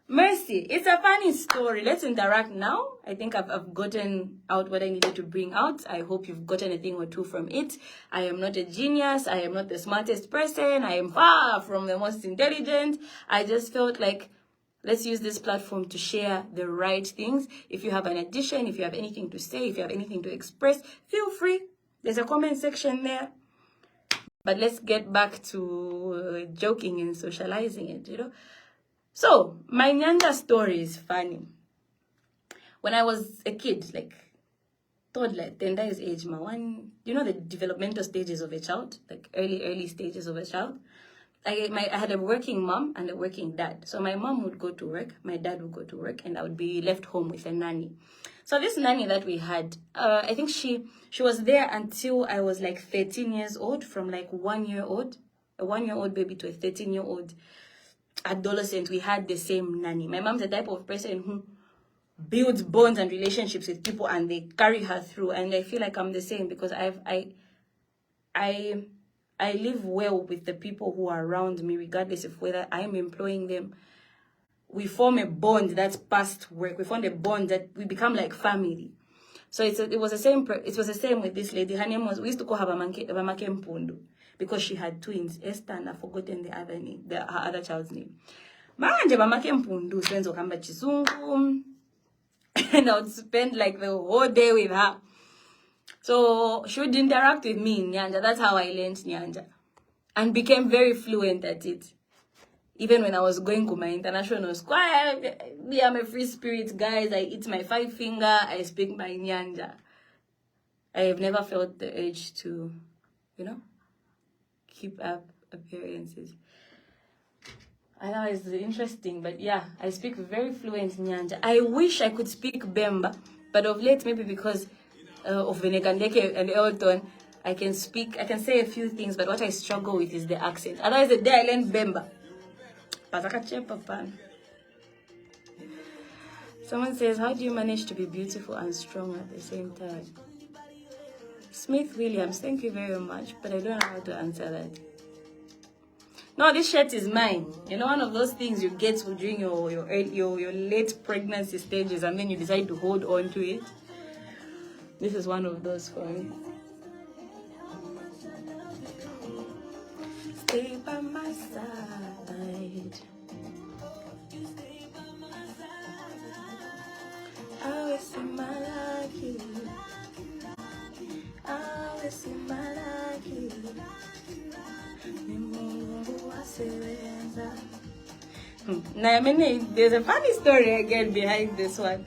Mercy, it's a funny story. Let's interact now. I think I've gotten out what I needed to bring out. I hope you've gotten a thing or two from it. I am not a genius. I am not the smartest person. I am far from the most intelligent. I just felt like let's use this platform to share the right things. If you have an addition, if you have anything to say, if you have anything to express, feel free. There's a comment section there. But let's get back to joking and socializing it, you know. So, my Nyanja story is funny. When I was a kid, like toddler, 10 years age, you know the developmental stages of a child, like early stages of a child. I had a working mom and a working dad. So my mom would go to work, my dad would go to work, and I would be left home with a nanny. So this nanny that we had, I think she was there until I was like 13 years old, from like 1 year old, a 1 year old baby to a 13-year-old adolescent. We had the same nanny. My mom's the type of person who builds bonds and relationships with people and they carry her through. And I feel like I'm the same because I live well with the people who are around me, regardless of whether I'm employing them. We form a bond that's past work. We form a bond that we become like family. So it was the same. It was the same with this lady. Her name was, we used to call her Bamake Mpundu because she had twins, Esther, and I've forgotten the other name, her other child's name. Manje Bamake Mpundu friends okamba chizungu, and I would spend like the whole day with her. So she would interact with me in Nyanja. That's how I learned Nyanja and became very fluent at it. Even when I was going to my international school, I'm a free spirit, guys. I eat my 5 finger. I speak my Nyanja. I have never felt the urge to, you know, keep up appearances. I know it's interesting, but yeah, I speak very fluent Nyanja. I wish I could speak Bemba, but of late, maybe because of Venekandeke and Elton, I can say a few things, but what I struggle with is the accent. Otherwise, the day I learned Bemba. Someone says, how do you manage to be beautiful and strong at the same time? Smith Williams, thank you very much, but I don't know how to answer that. No, this shirt is mine. You know, one of those things you get during your late pregnancy stages and then you decide to hold on to it. This is one of those for me. Stay by my side. I always see my lucky. I always see my lucky. Now, I mean, there's a funny story again behind this one.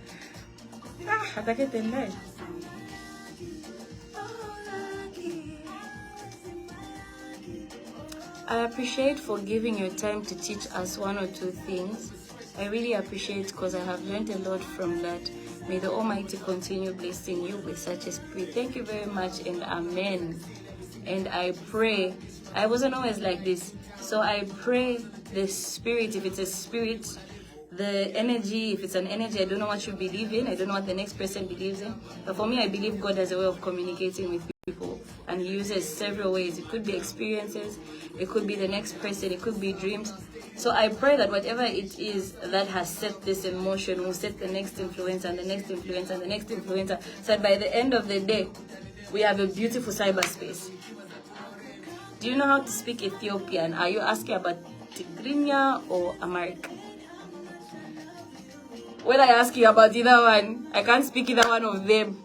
I appreciate for giving your time to teach us 1 or 2 things. I really appreciate because I have learned a lot from that. May the Almighty continue blessing you with such a spirit. Thank you very much and amen. And I pray, I wasn't always like this. So I pray the spirit, if it's a spirit, the energy, if it's an energy, I don't know what you believe in. I don't know what the next person believes in. But for me, I believe God has a way of communicating with people. And he uses several ways. It could be experiences. It could be the next person. It could be dreams. So I pray that whatever it is that has set this in motion will set the next influencer and the next influencer and the next influencer. So that by the end of the day, we have a beautiful cyberspace. Do you know how to speak Ethiopian? Are you asking about Tigrinya or Amharic? When I ask you about either one, I can't speak either one of them,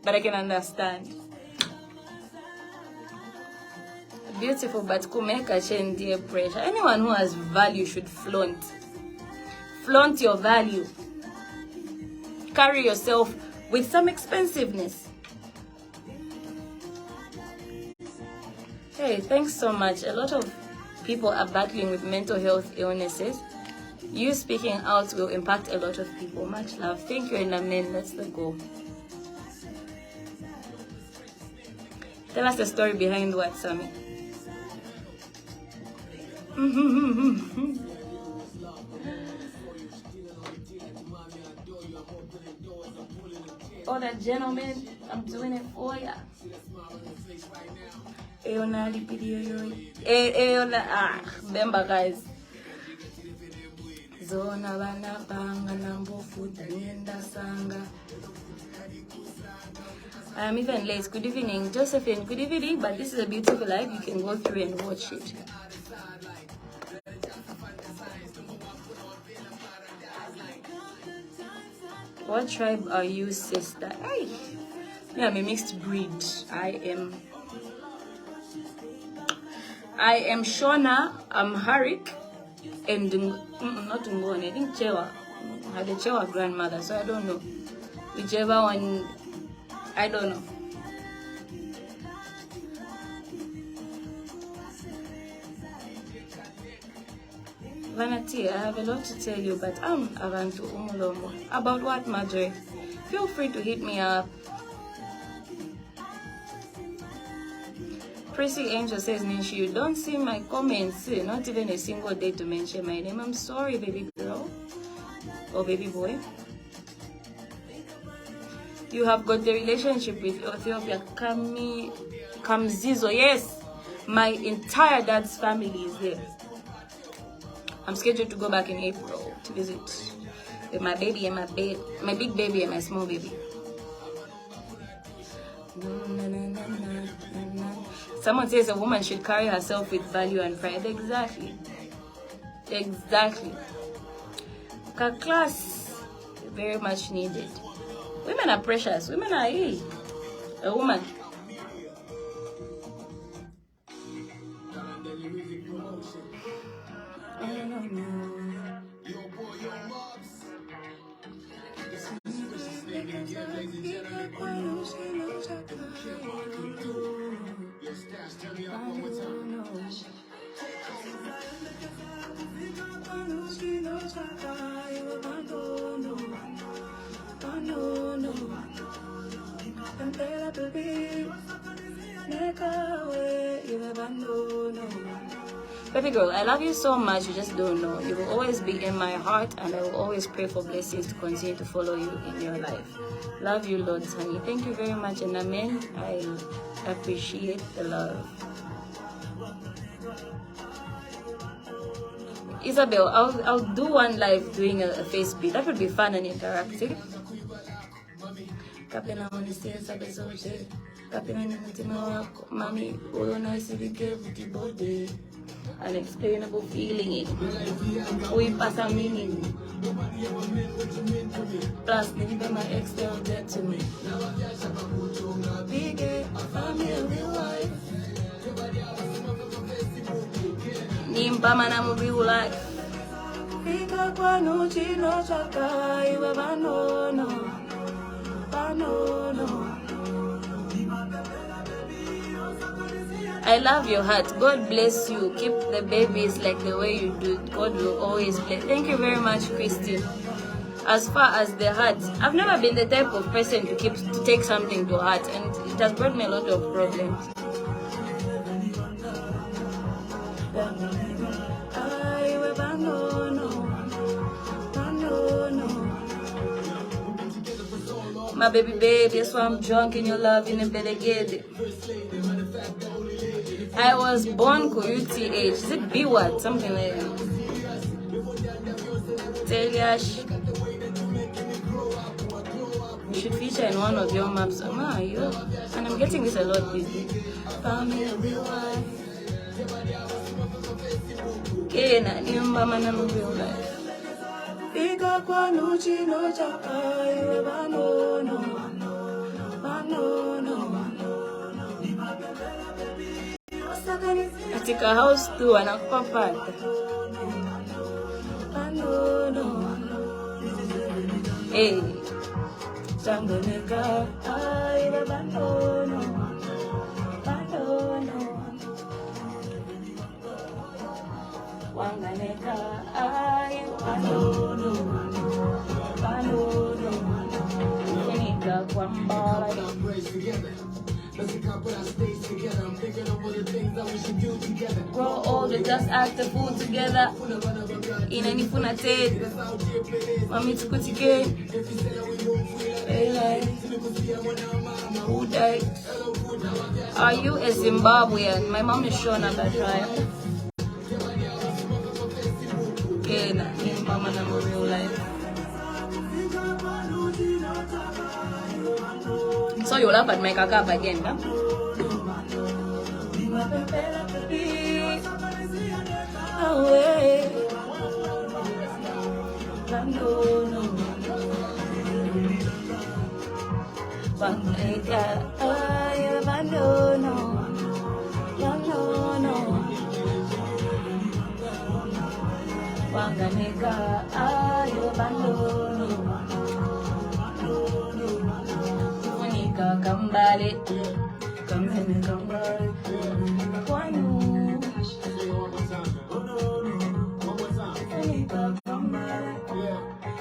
but I can understand. Beautiful, but kumeka dear pressure. Anyone who has value should flaunt. Flaunt your value. Carry yourself with some expensiveness. Hey, Hey, thanks so much. A lot of people are battling with mental health illnesses. You speaking out will impact a lot of people. Much love. Thank you, and amen. That's the goal. Tell us the story behind what, Sammy? Oh, that gentleman, I'm doing it for ya. Remember, guys. Zona bana banga nambo food sanga. I'm even late. Good evening, Josephine. Good evening, but this is a beautiful life. You can go through and watch it. What tribe are you, sister? Hey, yeah, I'm a mixed breed. I am Shona, I'm Harik, and not Ngoni. I think Chewa. I had a Chewa grandmother, so I don't know. Whichever one, I don't know. Vanati, I have a lot to tell you, but I'm Avantu Umulomo. About what, Marjorie? Feel free to hit me up. Prissy Angel says, Ninshi, you don't see my comments, not even a single day to mention my name. I'm sorry, baby girl or baby boy. You have got the relationship with Ethiopia, Kamzizo. Yes, my entire dad's family is there. I'm scheduled to go back in April to visit with my baby and my big baby and my small baby. Someone says a woman should carry herself with value and pride. Exactly. Exactly. Class, very much needed. Women are precious. Women are a woman. Baby girl, I love you so much, you just don't know. You will always be in my heart, and I will always pray for blessings to continue to follow you in your life. Love you, Lord, honey. Thank you very much, and amen. I appreciate the love. Isabel, I'll do one live doing a face beat. That would be fun and interactive. Unexplainable feeling. We pass a meaning. Plus, my ex don't get to me. Big family wife. Nimba mana real life. Fika kwa nuchi no chaka iwe banono. I love your heart. God bless you. Keep the babies like the way you do. God will always bless. Thank you very much, Christine. As far as the heart, I've never been the type of person to take something to heart, and it has brought me a lot of problems. My baby, that's why I'm drunk in your love in the belegede. I was born UTH. Is it B what? Something like that. Teliash. You should feature in one of your maps. And I'm getting this a lot these days. Family wife. Kena nimba mana real life. Fika kwa nuchi no chaka iwe banono. Katika house tu anakupata. Hey, wanganeka aye banono banono kufunika kwambala. Grow all the dust act the food together. Inanifuna ted mami tukutike who died? Are you a Zimbabwean? My mom is Shona Bashaya. Okay, mama na real life. So you'll laugh at my kaka again, huh? Away. Wanganeka aye banono banono wanganeka aye banono kufunika kambale kamene kambale kwanu kufunika kambale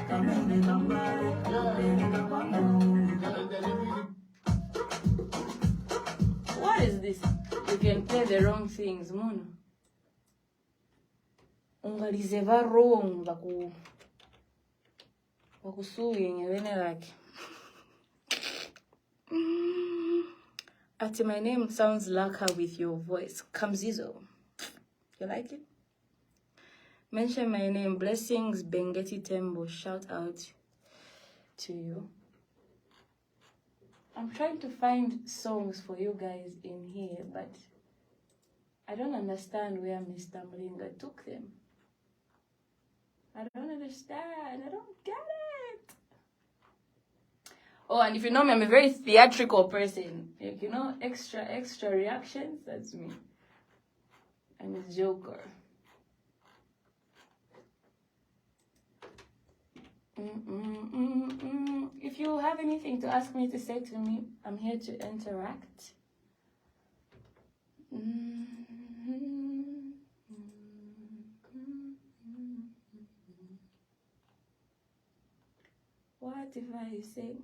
kamene kambale kwanu. What is this? You can play the wrong things, mono. Ungalizeva wrong, wakusuing, like. Ati, my name sounds lacquer with your voice. Kamzizo. You like it? Mention my name. Blessings, Bengeti Tembo. Shout out to you. I'm trying to find songs for you guys in here, but I don't understand where Mr. Mlinga took them. I don't understand. I don't get it. Oh, and if you know me, I'm a very theatrical person. Like, you know, extra reactions, that's me. I'm a joker. If you have anything to ask me to say to me, I'm here to interact. What if I say?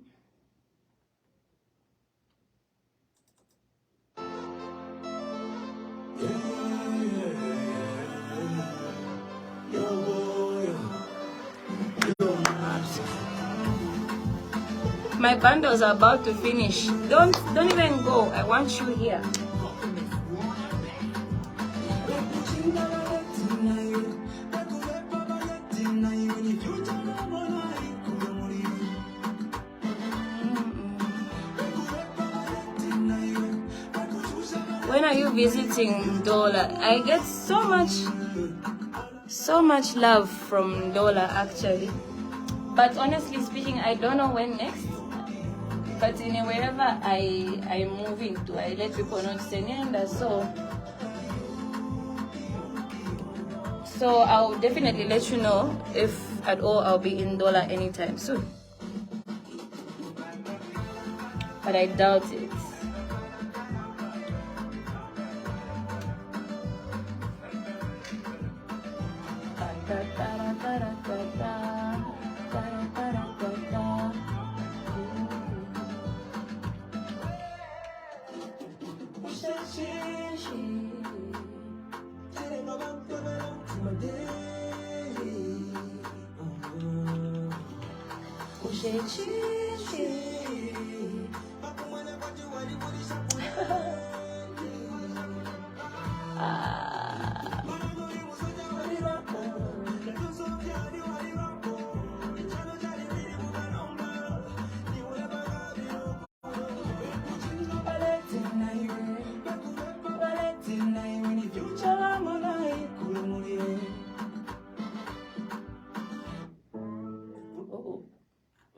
My bundles are about to finish. Don't even go. I want you here. When are you visiting Dola? I get so much love from Dola actually. But honestly speaking, I don't know when next. But in wherever I'm moving to, I let people know Senyenda, so I'll definitely let you know if at all I'll be in Dola anytime soon. But I doubt it.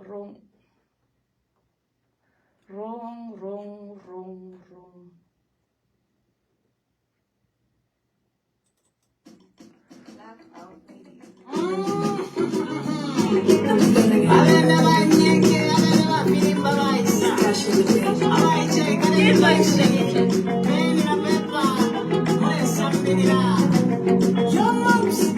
Wrong. Your moms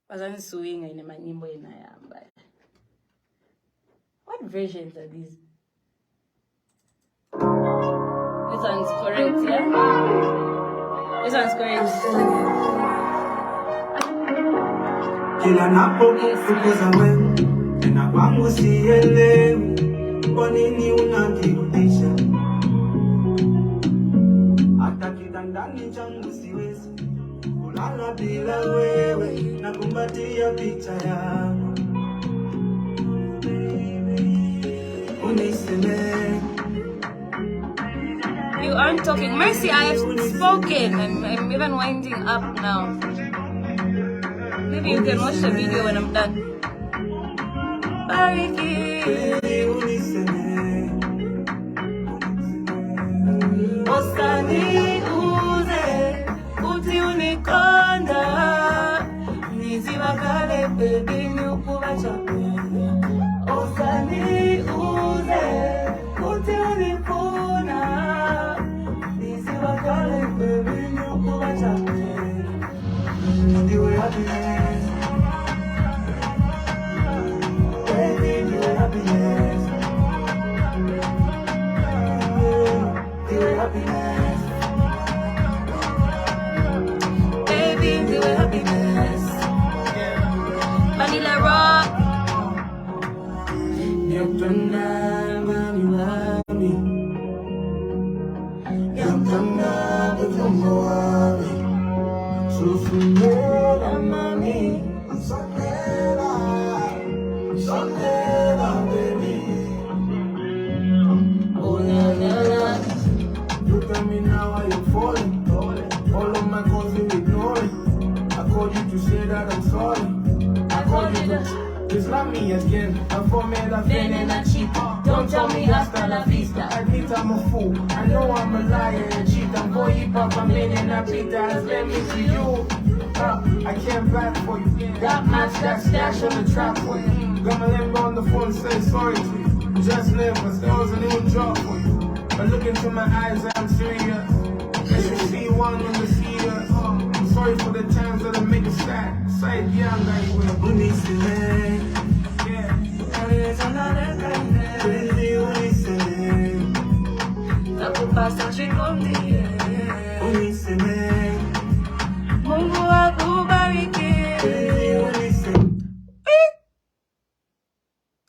wasn't suing in manyimbo inayamba. What versions are these? This one's correct, yeah? This one's correct. Kila napokufukuza wewe tena kwangu sielewi kwa nini unanirudisha hata kitandani changu siwezi kulala bila wewe na kumbatia picha yako unisemee. You aren't talking. Mercy, I have spoken. I'm even winding up now. Maybe you can watch the video when I'm done. Bariki. Osani uze, uti unikonda. Nizibakale baby nyukubacha. Osani uze, uti unikonda. Nizibakale baby nyukubacha. You were happiness. Baby, you were happiness. You were happiness. Baby, you were happiness. Vanilla rock. Yamtanda mami wami. Yamtanda butongo wami. Sufumera mami. Sonera baby. Oh na na na. You tell me now why you're falling. All of my calls you ignoring. I called you to say that I'm sorry. I called you to just love me again. I formula venena cheat. Don't tell me hasta la vista. I admit I'm a fool. I know I'm a liar and a cheat. I'm boy papa man and I beat that. Let me to you. I can't back for you. Got match that stash on the trap for you. Gonna let go on the phone and say sorry to you. Just live, but there was a new job for you. But look into my eyes, I'm serious. As you see one in the serious. I'm sorry for the times that I make it sad. Side young guy with a bunny silly. Yeah. Nakupasa chikondi. Uniseme. Mungu akubariki.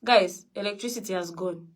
Guys, electricity has gone.